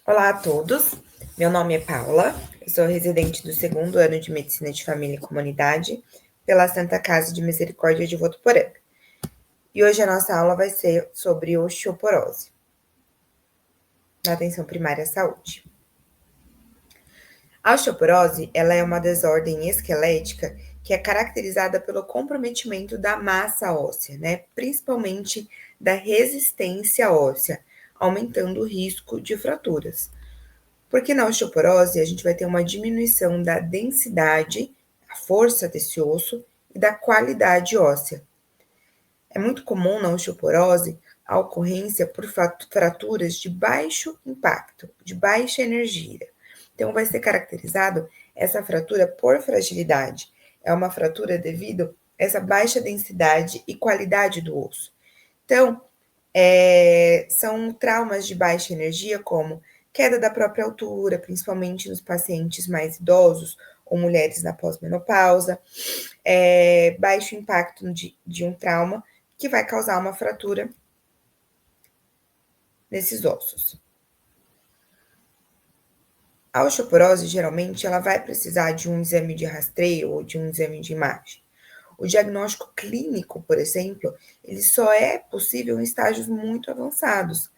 Olá a todos, meu nome é Paula, eu sou residente do segundo ano de Medicina de Família e Comunidade pela Santa Casa de Misericórdia de Votuporanga. E hoje a nossa aula vai ser sobre osteoporose na atenção primária à saúde. A osteoporose, ela é uma desordem esquelética que é caracterizada pelo comprometimento da massa óssea, né? Principalmente da resistência óssea, aumentando o risco de fraturas. Porque na osteoporose a gente vai ter uma diminuição da densidade, a força desse osso e da qualidade óssea. É muito comum na osteoporose a ocorrência por fraturas de baixo impacto, de baixa energia. Então vai ser caracterizado essa fratura por fragilidade. É uma fratura devido a essa baixa densidade e qualidade do osso. Então, são traumas de baixa energia, como queda da própria altura, principalmente nos pacientes mais idosos ou mulheres na pós-menopausa, baixo impacto de um trauma que vai causar uma fratura nesses ossos. A osteoporose, geralmente, ela vai precisar de um exame de rastreio ou de um exame de imagem. O diagnóstico clínico, por exemplo, ele só é possível em estágios muito avançados.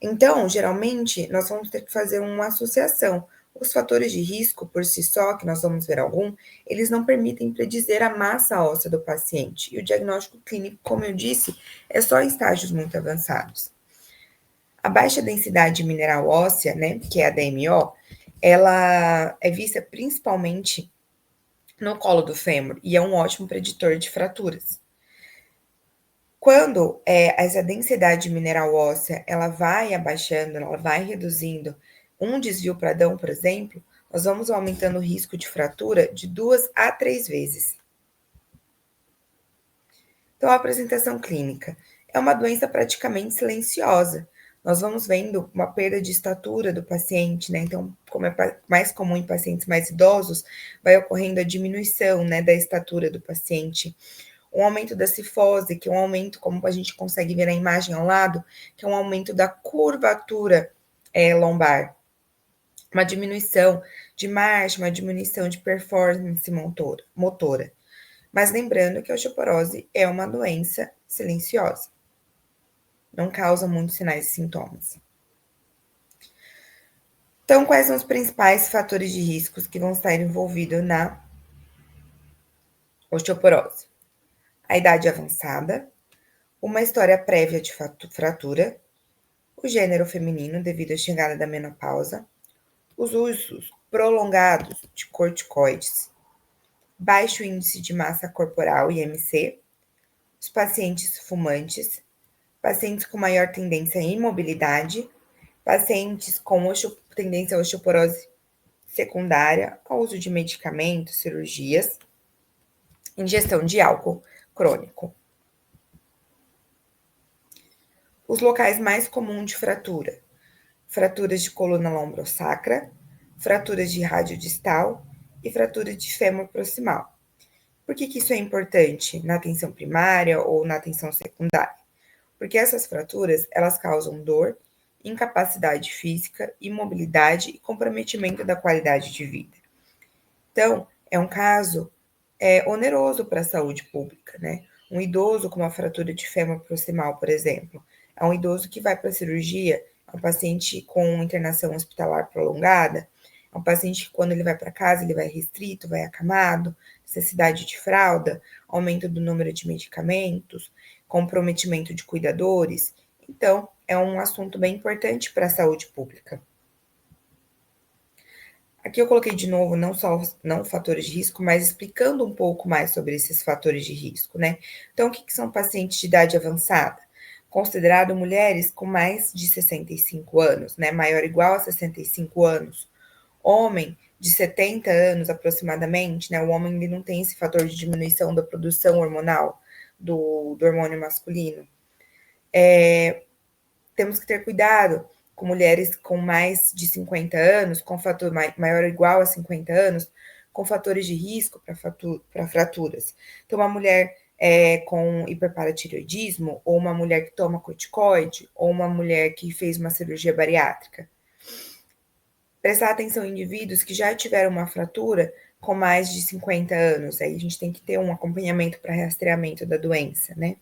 Então, geralmente, nós vamos ter que fazer uma associação. Os fatores de risco, por si só, que nós vamos ver algum, eles não permitem predizer a massa óssea do paciente. E o diagnóstico clínico, como eu disse, é só em estágios muito avançados. A baixa densidade mineral óssea, né, que é a DMO, ela é vista principalmente no colo do fêmur e é um ótimo preditor de fraturas. Quando essa densidade mineral óssea ela vai abaixando, ela vai reduzindo, um desvio pradão, por exemplo, nós vamos aumentando o risco de fratura de 2 a 3 vezes. Então, a apresentação clínica é uma doença praticamente silenciosa. Nós vamos vendo uma perda de estatura do paciente, né? Então, como é mais comum em pacientes mais idosos, vai ocorrendo a diminuição, né, da estatura do paciente. Um aumento da cifose, que é um aumento, como a gente consegue ver na imagem ao lado, que é um aumento da curvatura lombar. Uma diminuição de marcha, uma diminuição de performance motora. Mas lembrando que a osteoporose é uma doença silenciosa. Não causa muitos sinais e sintomas. Então, quais são os principais fatores de riscos que vão estar envolvidos na osteoporose? A idade avançada, uma história prévia de fratura, o gênero feminino devido à chegada da menopausa, os usos prolongados de corticoides, baixo índice de massa corporal IMC, os pacientes fumantes, pacientes com maior tendência à imobilidade, pacientes com tendência à osteoporose secundária, ao uso de medicamentos, cirurgias, ingestão de álcool crônico. Os locais mais comuns de fratura: fraturas de coluna lombrosacra, fraturas de radiodistal e fraturas de fêmur proximal. Por que isso é importante na atenção primária ou na atenção secundária? Porque essas fraturas, elas causam dor, incapacidade física, imobilidade e comprometimento da qualidade de vida. Então, é um caso oneroso para a saúde pública, né? Um idoso com uma fratura de fêmur proximal, por exemplo, é um idoso que vai para a cirurgia, é um paciente com internação hospitalar prolongada, é um paciente que quando ele vai para casa, ele vai restrito, vai acamado, necessidade de fralda, aumento do número de medicamentos, comprometimento de cuidadores. Então, é um assunto bem importante para a saúde pública. Aqui eu coloquei de novo não fatores de risco, mas explicando um pouco mais sobre esses fatores de risco, né? Então, o que são pacientes de idade avançada? Considerado mulheres com mais de 65 anos, né? Maior ou igual a 65 anos. Homem de 70 anos aproximadamente, né? O homem ele não tem esse fator de diminuição da produção hormonal do hormônio masculino. Temos que ter cuidado com mulheres com mais de 50 anos, com fator maior ou igual a 50 anos, com fatores de risco para fraturas. Então, uma mulher com hiperparatireoidismo, ou uma mulher que toma corticoide, ou uma mulher que fez uma cirurgia bariátrica. Prestar atenção em indivíduos que já tiveram uma fratura com mais de 50 anos, aí a gente tem que ter um acompanhamento para rastreamento da doença, né?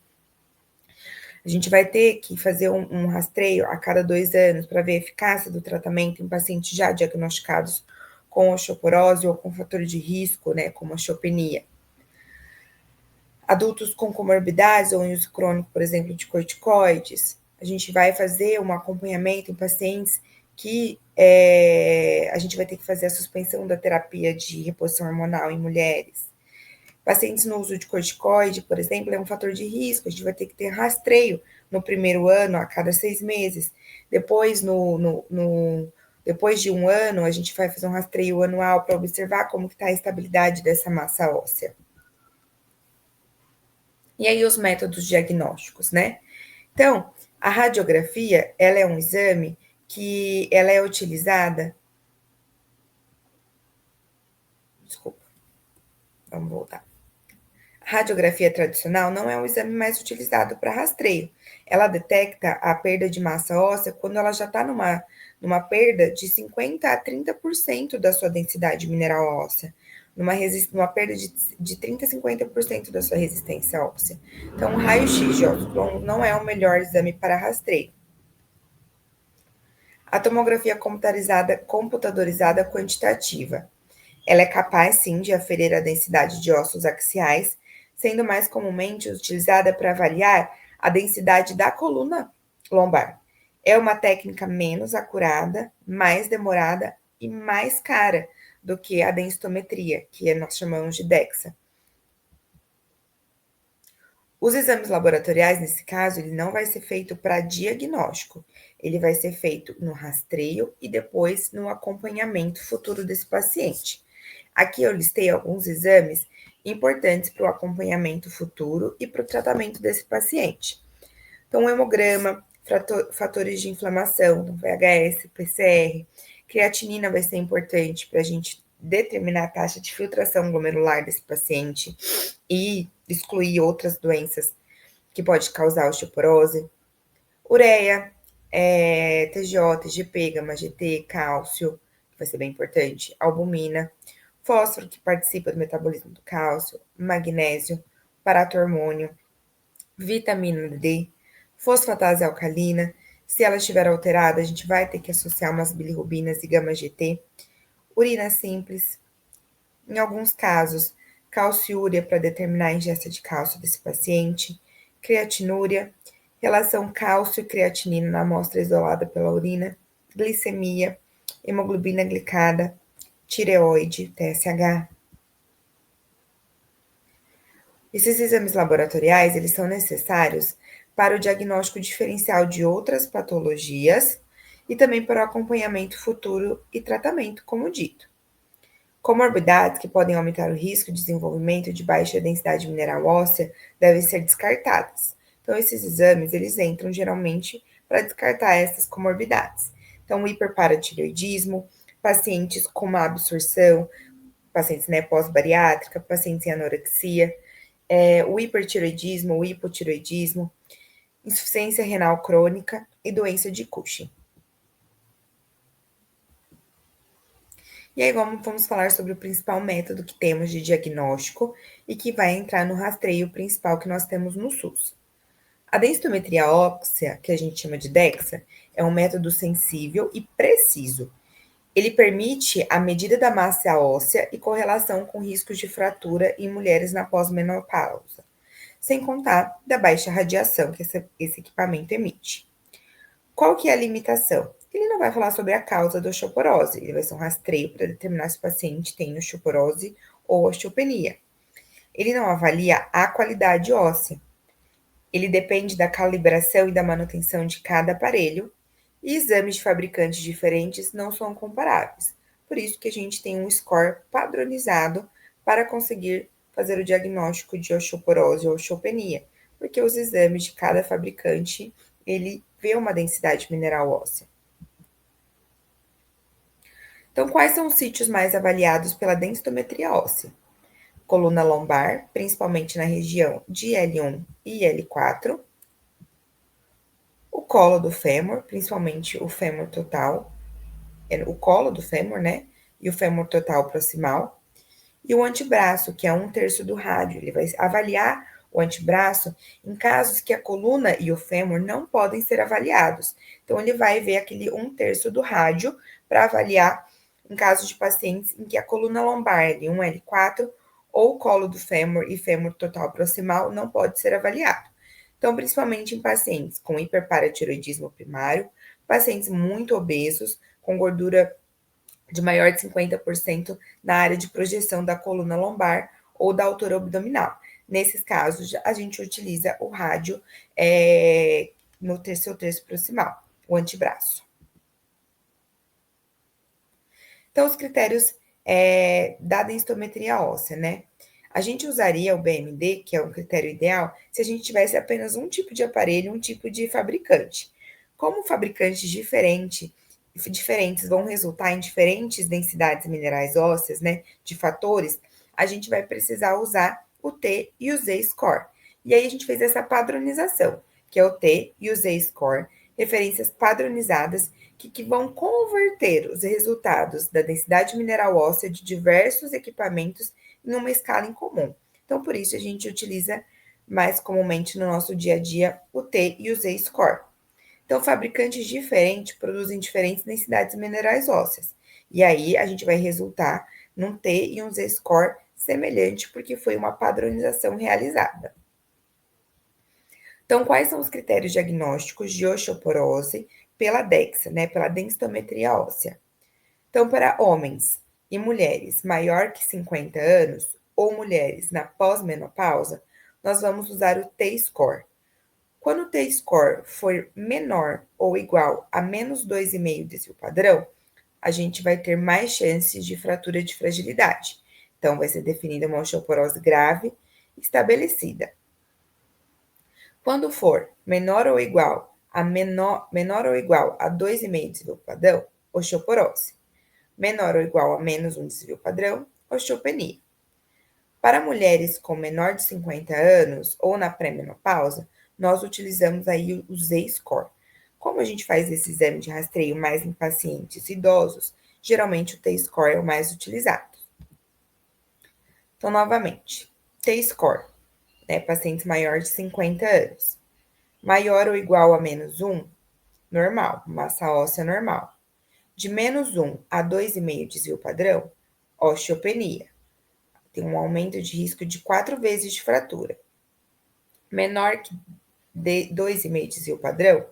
A gente vai ter que fazer um rastreio a cada 2 anos para ver a eficácia do tratamento em pacientes já diagnosticados com osteoporose ou com fator de risco, né, como a osteopenia. Adultos com comorbidades ou em uso crônico, por exemplo, de corticoides, a gente vai fazer um acompanhamento em pacientes que a gente vai ter que fazer a suspensão da terapia de reposição hormonal em mulheres. Pacientes no uso de corticoide, por exemplo, é um fator de risco, a gente vai ter que ter rastreio no primeiro ano, a cada 6 meses. Depois, depois de um ano, a gente vai fazer um rastreio anual para observar como está a estabilidade dessa massa óssea. E aí os métodos diagnósticos, né? Então, a radiografia, ela é um exame que ela é utilizada. Desculpa, vamos voltar. A radiografia tradicional não é o exame mais utilizado para rastreio. Ela detecta a perda de massa óssea quando ela já está numa perda de 50 a 30% da sua densidade mineral óssea, numa perda de 30 a 50% da sua resistência óssea. Então, o raio-x de ossos longos não é o melhor exame para rastreio. A tomografia computadorizada quantitativa. Ela é capaz, sim, de aferir a densidade de ossos axiais, sendo mais comumente utilizada para avaliar a densidade da coluna lombar. É uma técnica menos acurada, mais demorada e mais cara do que a densitometria, que nós chamamos de DEXA. Os exames laboratoriais, nesse caso, ele não vai ser feito para diagnóstico, ele vai ser feito no rastreio e depois no acompanhamento futuro desse paciente. Aqui eu listei alguns exames importantes para o acompanhamento futuro e para o tratamento desse paciente. Então, o hemograma, fatores de inflamação, então VHS, PCR, creatinina vai ser importante para a gente determinar a taxa de filtração glomerular desse paciente e excluir outras doenças que pode causar osteoporose. Ureia, TGO, TGP, gama-GT, cálcio, que vai ser bem importante, albumina, fósforo, que participa do metabolismo do cálcio, magnésio, paratormônio, vitamina D, fosfatase alcalina. Se ela estiver alterada, a gente vai ter que associar umas bilirrubinas e gama-GT, urina simples. Em alguns casos, calciúria para determinar a ingesta de cálcio desse paciente, creatinúria, relação cálcio e creatinina na amostra isolada pela urina, glicemia, hemoglobina glicada, tireoide, TSH. Esses exames laboratoriais, eles são necessários para o diagnóstico diferencial de outras patologias e também para o acompanhamento futuro e tratamento, como dito. Comorbidades que podem aumentar o risco de desenvolvimento de baixa densidade mineral óssea devem ser descartadas. Então, esses exames, eles entram geralmente para descartar essas comorbidades. Então, o hiperparatireoidismo, pacientes com má absorção, pacientes, né, pós-bariátrica, pacientes em anorexia, o hipertireoidismo, o hipotireoidismo, insuficiência renal crônica e doença de Cushing. E aí vamos falar sobre o principal método que temos de diagnóstico e que vai entrar no rastreio principal que nós temos no SUS. A densitometria óssea, que a gente chama de DEXA, é um método sensível e preciso. Ele permite a medida da massa óssea e correlação com riscos de fratura em mulheres na pós-menopausa, sem contar da baixa radiação que esse equipamento emite. Qual que é a limitação? Ele não vai falar sobre a causa da osteoporose, ele vai ser um rastreio para determinar se o paciente tem osteoporose ou osteopenia. Ele não avalia a qualidade óssea. Ele depende da calibração e da manutenção de cada aparelho, e exames de fabricantes diferentes não são comparáveis. Por isso que a gente tem um score padronizado para conseguir fazer o diagnóstico de osteoporose ou osteopenia, porque os exames de cada fabricante, ele vê uma densidade mineral óssea. Então, quais são os sítios mais avaliados pela densitometria óssea? Coluna lombar, principalmente na região de L1 e L4. O colo do fêmur, principalmente o fêmur total. é o colo do fêmur, né? E o fêmur total proximal. E o antebraço, que é 1/3 do rádio. Ele vai avaliar o antebraço em casos que a coluna e o fêmur não podem ser avaliados. Então, ele vai ver aquele 1/3 do rádio para avaliar em casos de pacientes em que a coluna lombar, L1, L4, ou o colo do fêmur e fêmur total proximal não pode ser avaliado. Então, principalmente em pacientes com hiperparatiroidismo primário, pacientes muito obesos, com gordura de maior de 50% na área de projeção da coluna lombar ou da altura abdominal. Nesses casos, a gente utiliza o rádio no seu terço proximal, o antebraço. Então, os critérios da densitometria óssea, né? A gente usaria o BMD, que é um critério ideal, se a gente tivesse apenas um tipo de aparelho, um tipo de fabricante. Como fabricantes diferentes vão resultar em diferentes densidades minerais ósseas, né, de fatores, a gente vai precisar usar o T e o Z-score. E aí a gente fez essa padronização, que é o T e o Z-score, referências padronizadas que vão converter os resultados da densidade mineral óssea de diversos equipamentos em uma escala em comum. Então, por isso, a gente utiliza mais comumente no nosso dia a dia o T e o Z-score. Então, fabricantes diferentes produzem diferentes densidades minerais ósseas. E aí, a gente vai resultar num T e um Z-score semelhante, porque foi uma padronização realizada. Então, quais são os critérios diagnósticos de osteoporose pela DEXA, né, pela densitometria óssea? Então, para homens e mulheres maior que 50 anos ou mulheres na pós-menopausa, nós vamos usar o T-score. Quando o T-score for menor ou igual a menos 2,5 desvio padrão, a gente vai ter mais chances de fratura de fragilidade. Então, vai ser definida uma osteoporose grave estabelecida. Quando for menor ou igual a 2,5 desvio padrão, osteoporose. Menor ou igual a menos 1 desvio padrão, osteopenia. Para mulheres com menor de 50 anos ou na pré-menopausa, nós utilizamos aí o Z-score. Como a gente faz esse exame de rastreio mais em pacientes idosos, geralmente o T-score é o mais utilizado. Então, novamente, T-score, né, pacientes maiores de 50 anos. Maior ou igual a menos 1, normal, massa óssea normal. De menos 1 a 2,5 desvio padrão, osteopenia. Tem um aumento de risco de 4 vezes de fratura. Menor que 2,5 desvio padrão,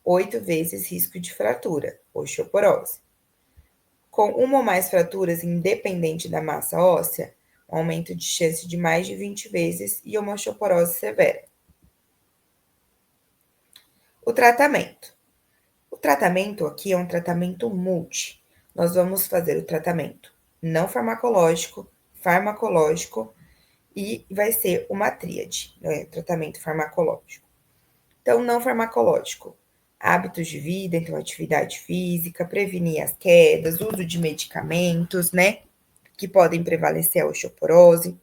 8 vezes risco de fratura, osteoporose. Com uma ou mais fraturas independente da massa óssea, um aumento de chance de mais de 20 vezes e uma osteoporose severa. O tratamento. O tratamento aqui é um tratamento multi. Nós vamos fazer o tratamento não farmacológico, farmacológico e vai ser uma tríade, né? Tratamento farmacológico. Então, não farmacológico. Hábitos de vida, então atividade física, prevenir as quedas, uso de medicamentos, né? Que podem prevalecer a osteoporose.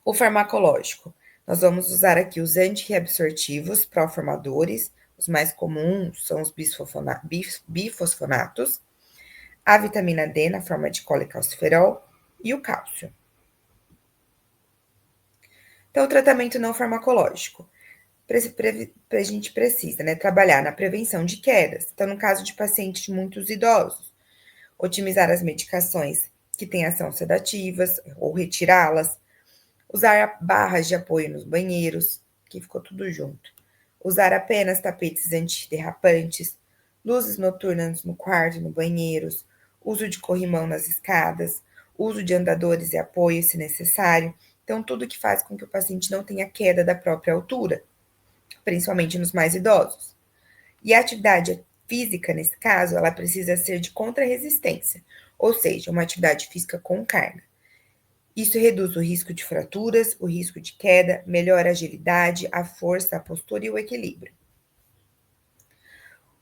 O farmacológico. Nós vamos usar aqui os antirreabsortivos pró-formadores. Os mais comuns são os bifosfonatos, a vitamina D na forma de colecalciferol e o cálcio. Então, o tratamento não farmacológico. A gente precisa, né, trabalhar na prevenção de quedas. Então, no caso de pacientes muitos idosos, otimizar as medicações que têm ação sedativas ou retirá-las, usar barras de apoio nos banheiros, que ficou tudo junto. Usar apenas tapetes antiderrapantes, luzes noturnas no quarto e no banheiros, uso de corrimão nas escadas, uso de andadores e apoio se necessário. Então, tudo que faz com que o paciente não tenha queda da própria altura, principalmente nos mais idosos. E a atividade física, nesse caso, ela precisa ser de contra-resistência, ou seja, uma atividade física com carga. Isso reduz o risco de fraturas, o risco de queda, melhora a agilidade, a força, a postura e o equilíbrio.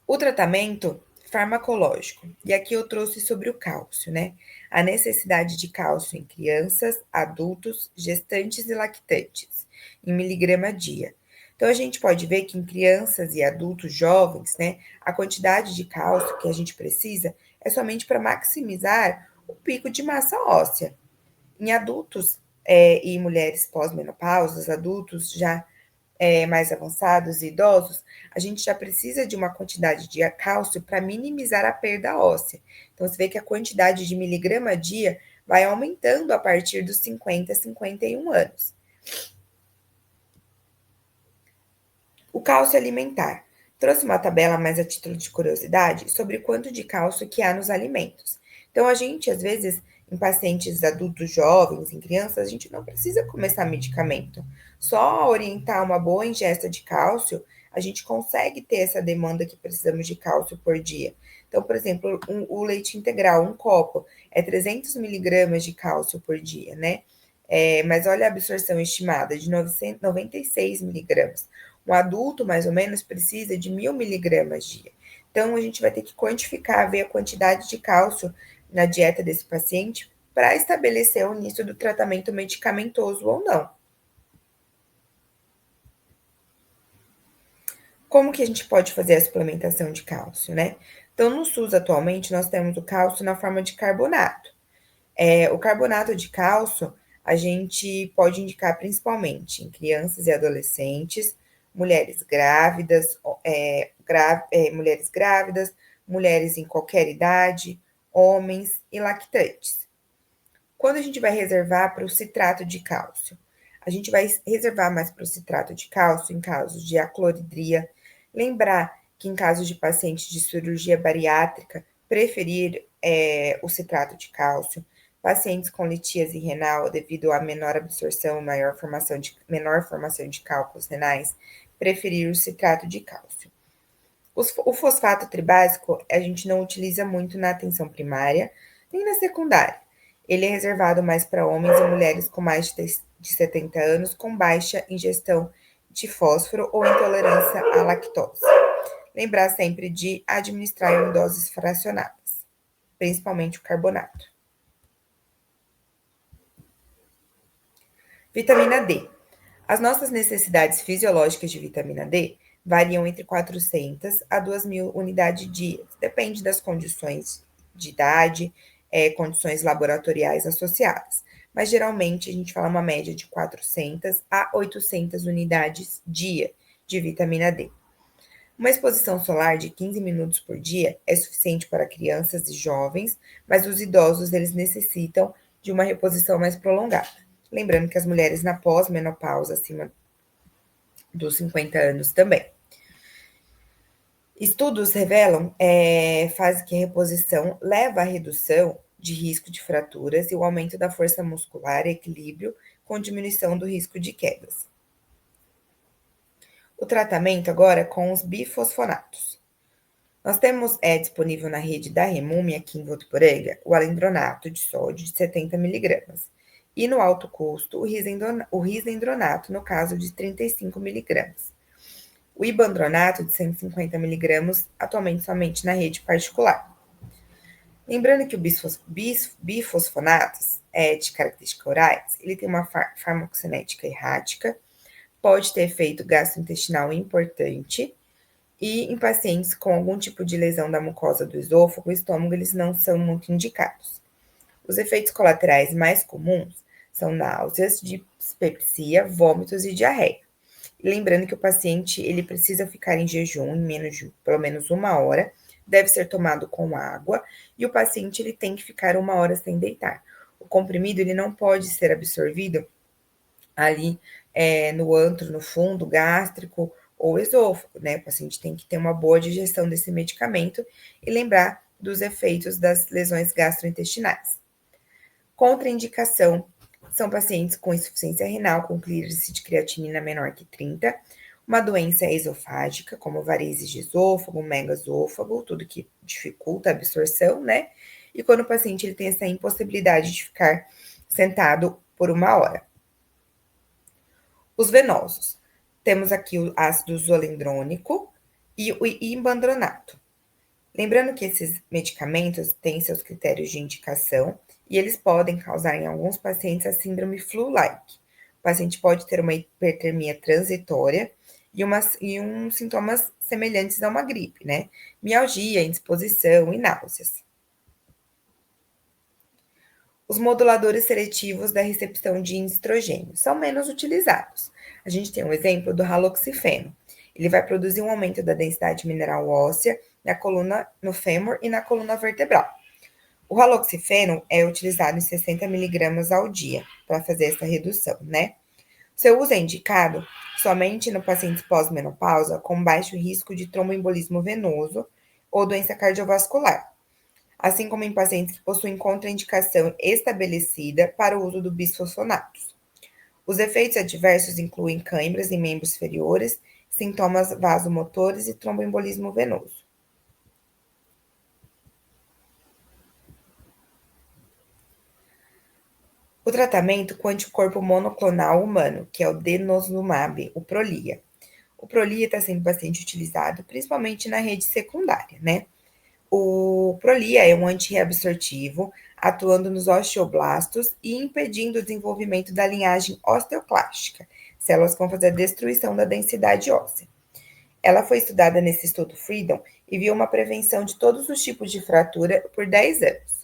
O tratamento farmacológico, e aqui eu trouxe sobre o cálcio, né? A necessidade de cálcio em crianças, adultos, gestantes e lactantes, em miligrama dia. Então, a gente pode ver que em crianças e adultos jovens, né, a quantidade de cálcio que a gente precisa é somente para maximizar o pico de massa óssea. Em adultos e mulheres pós-menopausa, adultos já mais avançados e idosos, a gente já precisa de uma quantidade de cálcio para minimizar a perda óssea. Então, você vê que a quantidade de miligrama a dia vai aumentando a partir dos 50 a 51 anos. O cálcio alimentar. Trouxe uma tabela mais a título de curiosidade sobre quanto de cálcio que há nos alimentos. Então, a gente, às vezes, em pacientes adultos jovens, em crianças, a gente não precisa começar medicamento. Só orientar uma boa ingesta de cálcio, a gente consegue ter essa demanda que precisamos de cálcio por dia. Então, por exemplo, o leite integral, um copo, é 300 miligramas de cálcio por dia, né? Mas olha a absorção estimada de 96 miligramas. Um adulto, mais ou menos, precisa de 1.000 miligramas dia. Então, a gente vai ter que quantificar, ver a quantidade de cálcio na dieta desse paciente para estabelecer o início do tratamento medicamentoso ou não. Como que a gente pode fazer a suplementação de cálcio, né? Então, no SUS, atualmente, nós temos o cálcio na forma de carbonato. O carbonato de cálcio a gente pode indicar principalmente em crianças e adolescentes, mulheres grávidas, mulheres grávidas, mulheres em qualquer idade, homens e lactantes. Quando a gente vai reservar para o citrato de cálcio? A gente vai reservar mais para o citrato de cálcio em casos de acloridria. Lembrar que em casos de pacientes de cirurgia bariátrica, preferir o citrato de cálcio. Pacientes com litíase renal devido a menor absorção, menor formação de cálculos renais, preferir o citrato de cálcio. O fosfato tribásico a gente não utiliza muito na atenção primária, nem na secundária. Ele é reservado mais para homens e mulheres com mais de 70 anos com baixa ingestão de fósforo ou intolerância à lactose. Lembrar sempre de administrar em doses fracionadas, principalmente o carbonato. Vitamina D. As nossas necessidades fisiológicas de vitamina D variam entre 400 a 2.000 unidades dia, depende das condições de idade, condições laboratoriais associadas. Mas geralmente a gente fala uma média de 400 a 800 unidades dia de vitamina D. Uma exposição solar de 15 minutos por dia é suficiente para crianças e jovens, mas os idosos eles necessitam de uma reposição mais prolongada. Lembrando que as mulheres na pós-menopausa, acima dos 50 anos também. Estudos revelam faz que a reposição leva à redução de risco de fraturas e o aumento da força muscular e equilíbrio com diminuição do risco de quedas. O tratamento agora é com os bifosfonatos. Nós temos disponível na rede da Remumi, aqui em Votuporanga, o alendronato de sódio de 70 miligramas. E no alto custo, o risendronato, no caso de 35 miligramas. O ibandronato de 150 miligramas, atualmente somente na rede particular. Lembrando que o bifosfonatos de características orais, ele tem uma farmacocinética errática, pode ter efeito gastrointestinal importante, e em pacientes com algum tipo de lesão da mucosa do esôfago e estômago, eles não são muito indicados. Os efeitos colaterais mais comuns são náuseas, dispepsia, vômitos e diarreia. E lembrando que o paciente ele precisa ficar em jejum em pelo menos 1 hora, deve ser tomado com água e o paciente ele tem que ficar 1 hora sem deitar. O comprimido ele não pode ser absorvido ali no antro, no fundo gástrico ou esôfago, né? O paciente tem que ter uma boa digestão desse medicamento e lembrar dos efeitos das lesões gastrointestinais. Contraindicação são pacientes com insuficiência renal, com clearance de creatinina menor que 30, uma doença esofágica, como varizes de esôfago, megaesôfago, tudo que dificulta a absorção, né? E quando o paciente ele tem essa impossibilidade de ficar sentado por 1 hora. Os venosos. Temos aqui o ácido zoledrônico e o ibandronato. Lembrando que esses medicamentos têm seus critérios de indicação e eles podem causar em alguns pacientes a síndrome flu-like. O paciente pode ter uma hipertermia transitória e uns sintomas semelhantes a uma gripe, né? Mialgia, indisposição e náuseas. Os moduladores seletivos da recepção de estrogênio são menos utilizados. A gente tem um exemplo do haloxifeno. Ele vai produzir um aumento da densidade mineral óssea na coluna, no fêmur e na coluna vertebral. O haloxifeno é utilizado em 60 miligramas ao dia para fazer essa redução, né? Seu uso é indicado somente no paciente pós-menopausa com baixo risco de tromboembolismo venoso ou doença cardiovascular, assim como em pacientes que possuem contraindicação estabelecida para o uso do bisfosfonatos. Os efeitos adversos incluem câimbras em membros inferiores, sintomas vasomotores e tromboembolismo venoso. O tratamento com anticorpo monoclonal humano, que é o denosumab, o Prolia. O Prolia está sendo bastante utilizado, principalmente na rede secundária, né? O Prolia é um antirreabsortivo, atuando nos osteoblastos e impedindo o desenvolvimento da linhagem osteoclástica, células que vão fazer a destruição da densidade óssea. Ela foi estudada nesse estudo Freedom e viu uma prevenção de todos os tipos de fratura por 10 anos.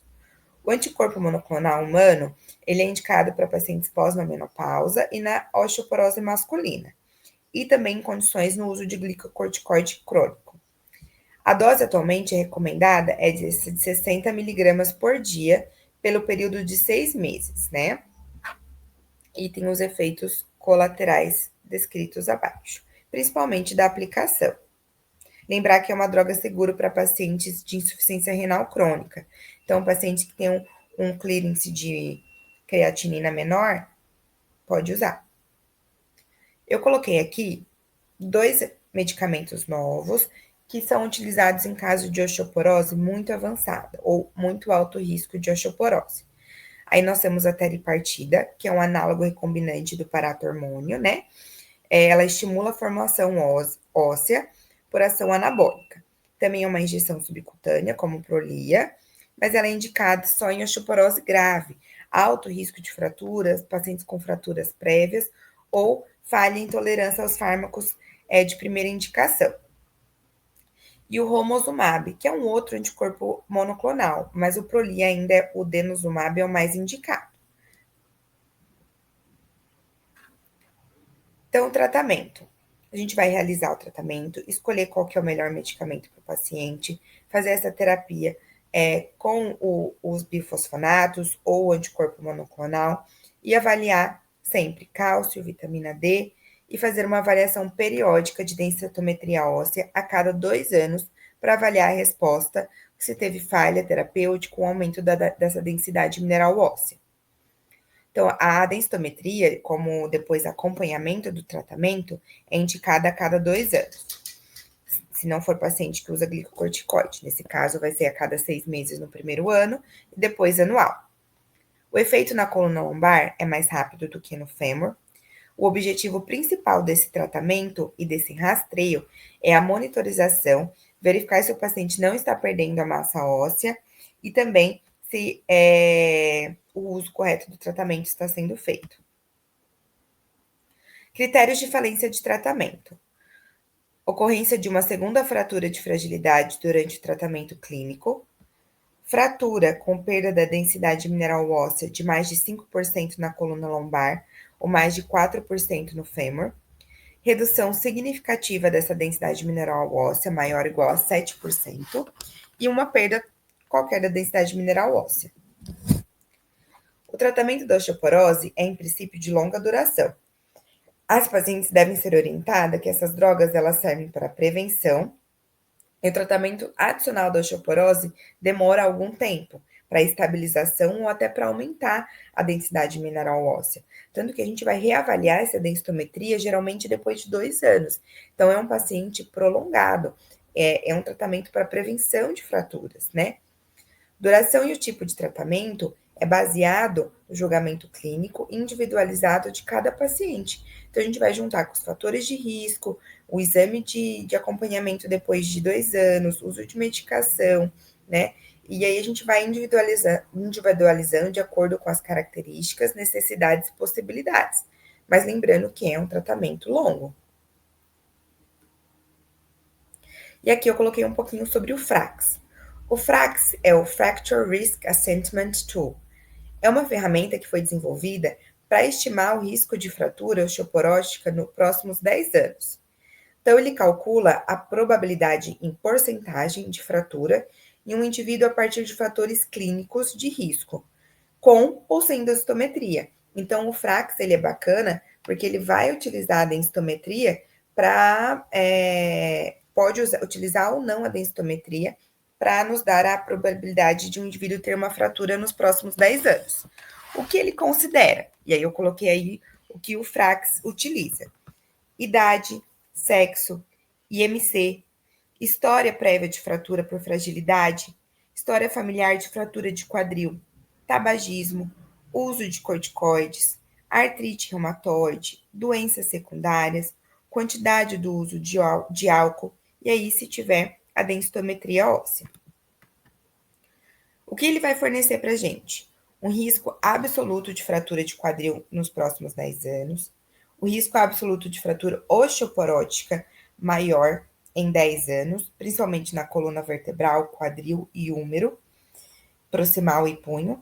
O anticorpo monoclonal humano, ele é indicado para pacientes pós-menopausa e na osteoporose masculina, e também em condições no uso de glicocorticoide crônico. A dose atualmente recomendada é de 60 miligramas por dia pelo período de 6 meses, né? E tem os efeitos colaterais descritos abaixo, principalmente da aplicação. Lembrar que é uma droga segura para pacientes de insuficiência renal crônica. Então, paciente que tem um clearance de creatinina menor, pode usar. Eu coloquei aqui 2 medicamentos novos que são utilizados em caso de osteoporose muito avançada ou muito alto risco de osteoporose. Aí nós temos a teripartida, que é um análogo recombinante do paratormônio, né? Ela estimula a formação óssea por ação anabólica. Também é uma injeção subcutânea, como Prolia, mas ela é indicada só em osteoporose grave, alto risco de fraturas, pacientes com fraturas prévias ou falha e intolerância aos fármacos de primeira indicação. E o romosumab, que é um outro anticorpo monoclonal, mas o Prolia ainda o denosumab é o mais indicado. Então, o tratamento. A gente vai realizar o tratamento, escolher qual que é o melhor medicamento para o paciente, fazer essa terapia com os bifosfonatos ou o anticorpo monoclonal e avaliar sempre cálcio, vitamina D e fazer uma avaliação periódica de densitometria óssea a cada 2 anos para avaliar a resposta se teve falha terapêutica com aumento dessa densidade mineral óssea. Então, a densitometria, como depois acompanhamento do tratamento, é indicada a cada 2 anos. Se não for paciente que usa glicocorticoide. Nesse caso, vai ser a cada 6 meses no primeiro ano e depois anual. O efeito na coluna lombar é mais rápido do que no fêmur. O objetivo principal desse tratamento e desse rastreio é a monitorização, verificar se o paciente não está perdendo a massa óssea e também se o uso correto do tratamento está sendo feito. Critérios de falência de tratamento. Ocorrência de uma segunda fratura de fragilidade durante o tratamento clínico. Fratura com perda da densidade mineral óssea de mais de 5% na coluna lombar ou mais de 4% no fêmur. Redução significativa dessa densidade mineral óssea, maior ou igual a 7%. E uma perda qualquer da densidade mineral óssea. O tratamento da osteoporose é, em princípio, de longa duração. As pacientes devem ser orientadas que essas drogas elas servem para prevenção e o tratamento adicional da osteoporose demora algum tempo para estabilização ou até para aumentar a densidade mineral óssea. Tanto que a gente vai reavaliar essa densitometria geralmente depois de 2 anos. Então, é um paciente prolongado. É um tratamento para prevenção de fraturas, né? Duração e o tipo de tratamento é baseado no julgamento clínico individualizado de cada paciente. Então, a gente vai juntar com os fatores de risco, o exame de acompanhamento depois de 2 anos, uso de medicação, né? E aí a gente vai individualizando de acordo com as características, necessidades e possibilidades. Mas lembrando que é um tratamento longo. E aqui eu coloquei um pouquinho sobre o FRAX. O FRAX é o Fracture Risk Assessment Tool. É uma ferramenta que foi desenvolvida para estimar o risco de fratura osteoporótica nos próximos 10 anos. Então, ele calcula a probabilidade em porcentagem de fratura em um indivíduo a partir de fatores clínicos de risco, com ou sem densitometria. Então, o FRAX ele é bacana porque ele vai utilizar a densitometria para pode utilizar ou não a densitometria para nos dar a probabilidade de um indivíduo ter uma fratura nos próximos 10 anos. O que ele considera? E aí eu coloquei aí o que o FRAX utiliza: idade, sexo, IMC, história prévia de fratura por fragilidade, história familiar de fratura de quadril, tabagismo, uso de corticoides, artrite reumatoide, doenças secundárias, quantidade do uso de álcool, e aí se tiver a densitometria óssea. O que ele vai fornecer para a gente? Um risco absoluto de fratura de quadril nos próximos 10 anos, o risco absoluto de fratura osteoporótica maior em 10 anos, principalmente na coluna vertebral, quadril e húmero, proximal e punho.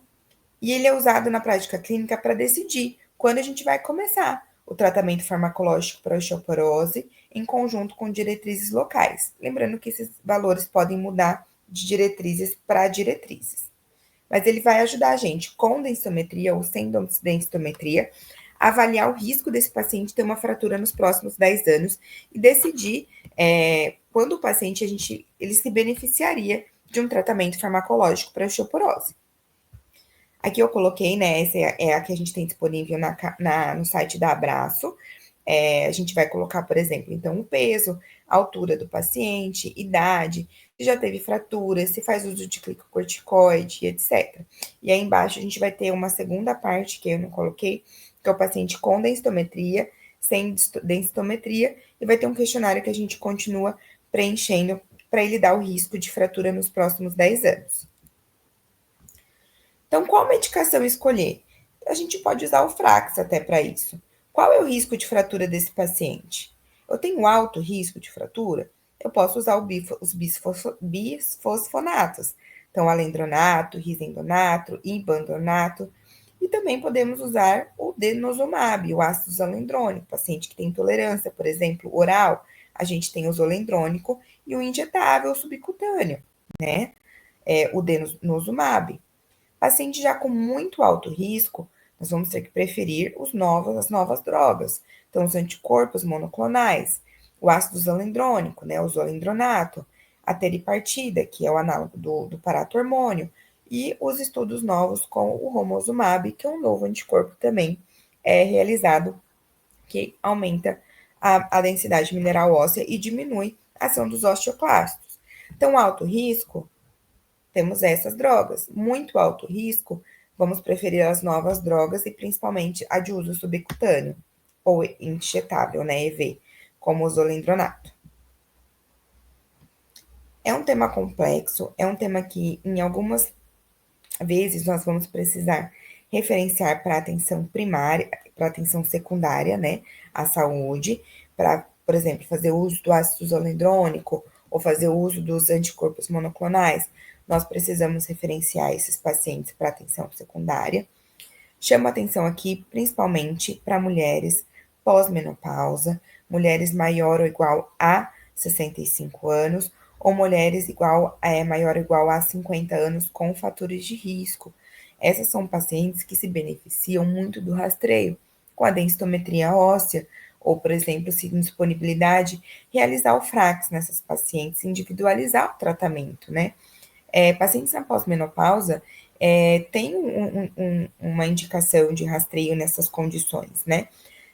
E ele é usado na prática clínica para decidir quando a gente vai começar o tratamento farmacológico para osteoporose em conjunto com diretrizes locais. Lembrando que esses valores podem mudar de diretrizes para diretrizes. Mas ele vai ajudar a gente com densitometria ou sem densitometria a avaliar o risco desse paciente ter uma fratura nos próximos 10 anos e decidir quando o paciente ele se beneficiaria de um tratamento farmacológico para osteoporose. Aqui eu coloquei, né? Essa é a que a gente tem disponível no site da Abraço. A gente vai colocar, por exemplo, então, o peso, a altura do paciente, idade, se já teve fratura, se faz uso de glicocorticoide, etc. E aí embaixo a gente vai ter uma segunda parte que eu não coloquei, que é o paciente com densitometria, sem densitometria, e vai ter um questionário que a gente continua preenchendo para ele dar o risco de fratura nos próximos 10 anos. Então, qual medicação escolher? A gente pode usar o Frax até para isso. Qual é o risco de fratura desse paciente? Eu tenho alto risco de fratura? Eu posso usar os bisfosfonatos. Então, alendronato, risendonato, ibandonato. E também podemos usar o denosumab, o ácido zolendrônico. Paciente que tem intolerância, por exemplo, oral, a gente tem o zolendrônico e o injetável subcutâneo, né? O denosumab. Paciente já com muito alto risco, nós vamos ter que preferir as novas drogas. Então, os anticorpos monoclonais, o ácido zolendrônico, né, o zolendronato, a teripartida, que é o análogo do paratormônio, e os estudos novos com o romosumab, que é um novo anticorpo também realizado, que aumenta a densidade mineral óssea e diminui a ação dos osteoclastos. Então, alto risco, temos essas drogas. Muito alto risco, vamos preferir as novas drogas e principalmente a de uso subcutâneo ou injetável, né, EV, como o zolendronato. É um tema complexo, é um tema que em algumas vezes nós vamos precisar referenciar para atenção primária, para atenção secundária, né, à saúde, para, por exemplo, fazer uso do ácido zolendrônico ou fazer uso dos anticorpos monoclonais, nós precisamos referenciar esses pacientes para atenção secundária. Chamo atenção aqui principalmente para mulheres pós-menopausa, mulheres maior ou igual a 65 anos, ou mulheres maior ou igual a 50 anos com fatores de risco. Essas são pacientes que se beneficiam muito do rastreio, com a densitometria óssea, ou, por exemplo, se em disponibilidade, realizar o FRAX nessas pacientes, individualizar o tratamento, né? Pacientes na pós-menopausa tem uma indicação de rastreio nessas condições, né?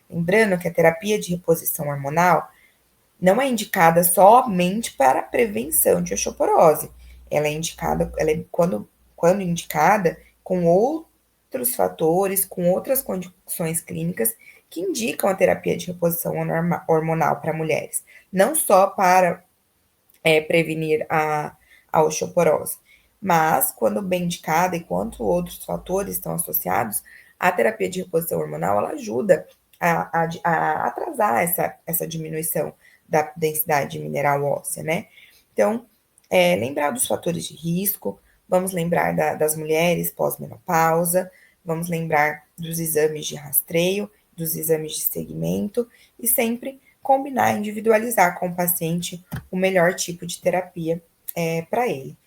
Lembrando que a terapia de reposição hormonal não é indicada somente para a prevenção de osteoporose. Ela é indicada, quando indicada, com outros fatores, com outras condições clínicas que indicam a terapia de reposição hormonal para mulheres, não só para prevenir a osteoporose. Mas, quando bem indicada e quando outros fatores estão associados, a terapia de reposição hormonal ela ajuda a atrasar essa diminuição da densidade mineral óssea, né? Então, lembrar dos fatores de risco, vamos lembrar das mulheres pós-menopausa, vamos lembrar dos exames de rastreio, dos exames de segmento e sempre combinar, individualizar com o paciente o melhor tipo de terapia para ele.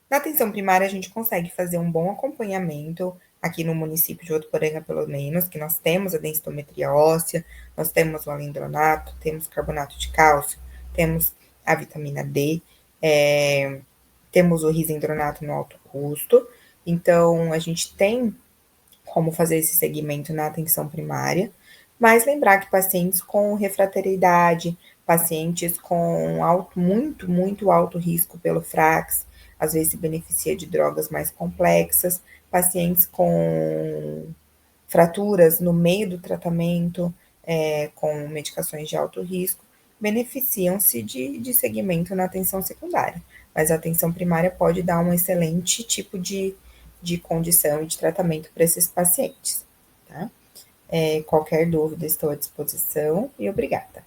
Na atenção primária, a gente consegue fazer um bom acompanhamento, aqui no município de Votuporanga, pelo menos, que nós temos a densitometria óssea, nós temos o alendronato, temos carbonato de cálcio, temos a vitamina D, temos o risendronato no alto custo. Então, a gente tem como fazer esse segmento na atenção primária, mas lembrar que pacientes com refratariedade, pacientes com muito alto risco pelo Frax, às vezes se beneficia de drogas mais complexas, pacientes com fraturas no meio do tratamento, com medicações de alto risco, beneficiam-se de segmento na atenção secundária, mas a atenção primária pode dar um excelente tipo de condição e de tratamento para esses pacientes, tá? Qualquer dúvida, estou à disposição e obrigada.